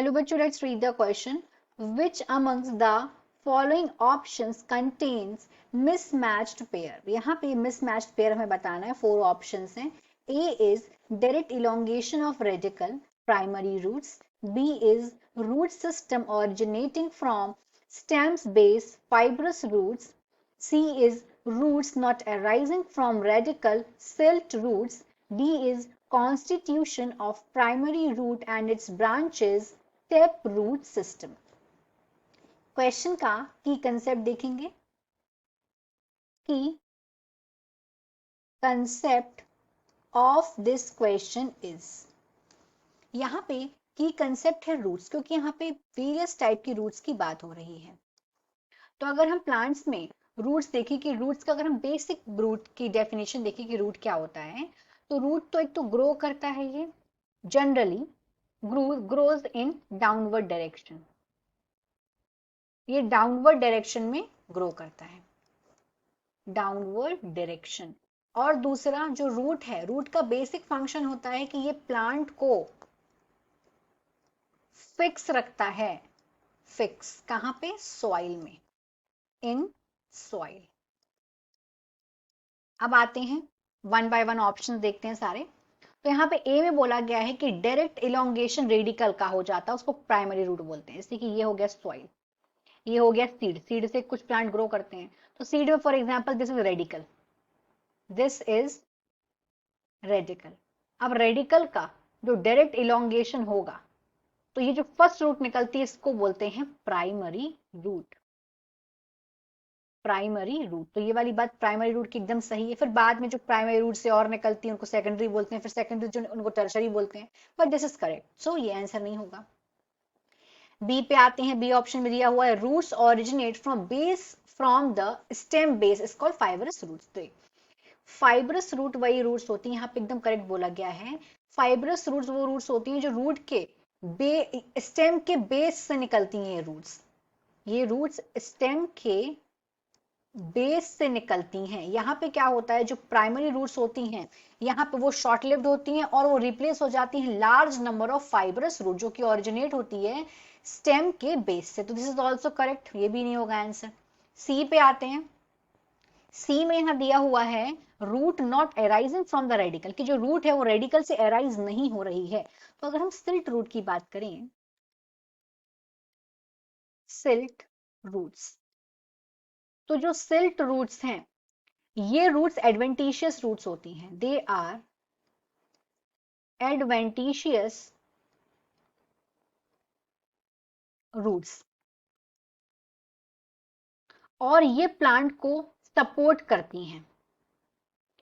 Hello bachcho, let's read the question. Which amongst the following options contains mismatched pair? यहाँ पे mismatched pair हमें बताना है. 4 options हैं. A is direct elongation of radical primary roots. B is root system originating from stems base fibrous roots. C is roots not arising from radical silt roots. D is constitution of primary root and its branches tap root system. Question का की concept देखेंगे. की concept of this question is, यहां पे की concept है roots, क्योंकि यहाँ पे वेरियस टाइप की रूट्स की बात हो रही है. तो अगर हम प्लांट्स में रूट्स देखें कि रूट्स का, अगर हम बेसिक रूट की डेफिनेशन देखें कि रूट क्या होता है, तो रूट तो एक तो ग्रो करता है, ये generally grows in downward direction. ये डाउनवर्ड डायरेक्शन में ग्रो करता है, डाउनवर्ड डायरेक्शन. और दूसरा जो रूट है, रूट का बेसिक फंक्शन होता है कि ये प्लांट को फिक्स रखता है. फिक्स कहां पे? सॉइल में, इन सॉइल. अब आते हैं वन बाय वन ऑप्शन देखते हैं सारे. तो यहाँ पे ए में बोला गया है कि डायरेक्ट इलोंगेशन रेडिकल का हो जाता है, उसको प्राइमरी रूट बोलते हैं. जैसे कि ये हो गया सॉइल, ये हो गया सीड. सीड से कुछ प्लांट ग्रो करते हैं, तो सीड में for example this is radical, this is radical. अब रेडिकल का जो डायरेक्ट इलोंगेशन होगा, तो ये जो फर्स्ट रूट निकलती है इसको बोलते हैं प्राइमरी रूट. Primary root. तो ये वाली बात प्राइमरी रूट की एकदम सही है. फिर बाद में जो प्राइमरी रूट से और निकलती है उनको सेकेंडरी बोलते हैं, फिर सेकेंडरी जो उनको टर्शरी बोलते हैं. बट दिस इज करेक्ट, सो ये आंसर नहीं होगा. बी पे आते हैं. बी ऑप्शन में दिया हुआ है roots originate from base from the stem base is called fibrous roots. तो फाइब्रस रूट वही रूट्स होती हैं, यहाँ पे एकदम करेक्ट बोला गया है. फाइब्रस रूट्स वो रूट्स होती हैं जो रूट के स्टेम के बेस से निकलती हैं. ये रूट्स, ये रूट्स स्टेम के बेस से निकलती हैं. यहाँ पे क्या होता है, जो प्राइमरी रूट्स होती हैं यहाँ पे वो शॉर्ट लिव्ड होती हैं और वो रिप्लेस हो जाती हैं large number of fibrous root जो कि ओरिजिनेट होती है स्टेम के बेस से. तो दिस इज ऑल्सो करेक्ट, ये भी नहीं होगा आंसर. सी पे आते हैं. सी में यहाँ दिया हुआ है root not arising from the radical, कि जो रूट है वो रेडिकल से अराइज नहीं हो रही है. तो अगर हम सिल्ट रूट की बात करें, सिल्ट रूट्स, तो जो सिल्ट रूट्स हैं ये रूट्स एडवेंटिशियस रूट्स होती हैं. दे आर एडवेंटिशियस रूट्स और ये प्लांट को सपोर्ट करती हैं.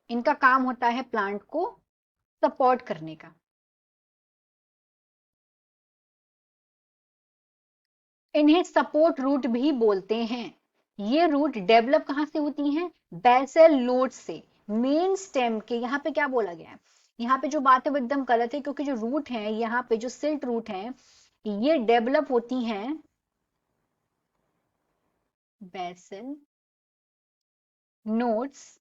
इनका काम होता है प्लांट को सपोर्ट करने का. इन्हें सपोर्ट रूट भी बोलते हैं. ये रूट डेवलप कहां से होती हैं? बेसल नोड से, मेन स्टेम के. यहाँ पे क्या बोला गया है, यहाँ पे जो बात है वो एकदम गलत है, क्योंकि जो रूट है यहाँ पे जो सिल्ट रूट है ये डेवलप होती हैं basal nodes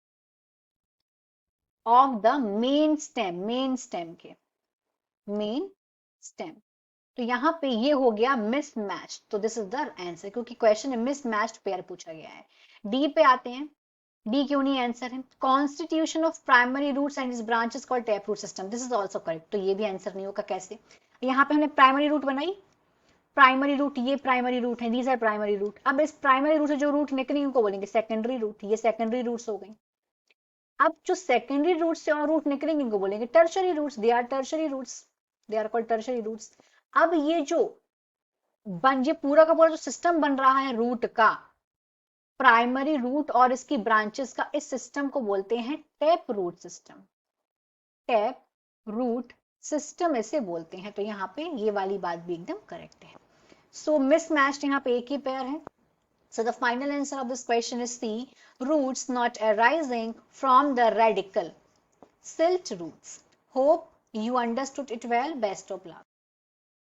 of the main stem, main stem के, मेन स्टेम. तो यहाँ पे ये हो गया मिसमैच. तो दिस इज द आंसर, क्योंकि क्वेश्चन में मिसमैच्ड पेयर पूछा गया है. डी पे आते हैं. डी क्यों नहीं आंसर है? Constitution of primary roots and its branches called tap root system. This is also correct. तो ये भी आंसर नहीं होगा. कैसे? यहाँ पे हमने प्राइमरी रूट बनाई, प्राइमरी रूट, ये प्राइमरी रूट है, दीज आर प्राइमरी रूट. अब इस प्राइमरी रूट से जो रूट निकली उनको बोलेंगे सेकेंडरी रूट. ये सेकेंडरी रूट्स हो गई. अब जो सेकेंडरी रूट से और रूट निकलेंगे इनको बोलेंगे tertiary roots. They are tertiary roots, they are called tertiary roots. अब ये जो ये पूरा का पूरा जो सिस्टम बन रहा है रूट का, प्राइमरी रूट और इसकी ब्रांचेस का, इस सिस्टम को बोलते हैं tap root system. Tap root system इसे बोलते हैं. तो यहाँ पे ये वाली बात भी एकदम करेक्ट है. सो मिसमैच्ड यहाँ पे एक ही पेयर है. So the final answer of this question is C, roots not arising from the radical. Silt roots. Hope you understood it well. Best of luck.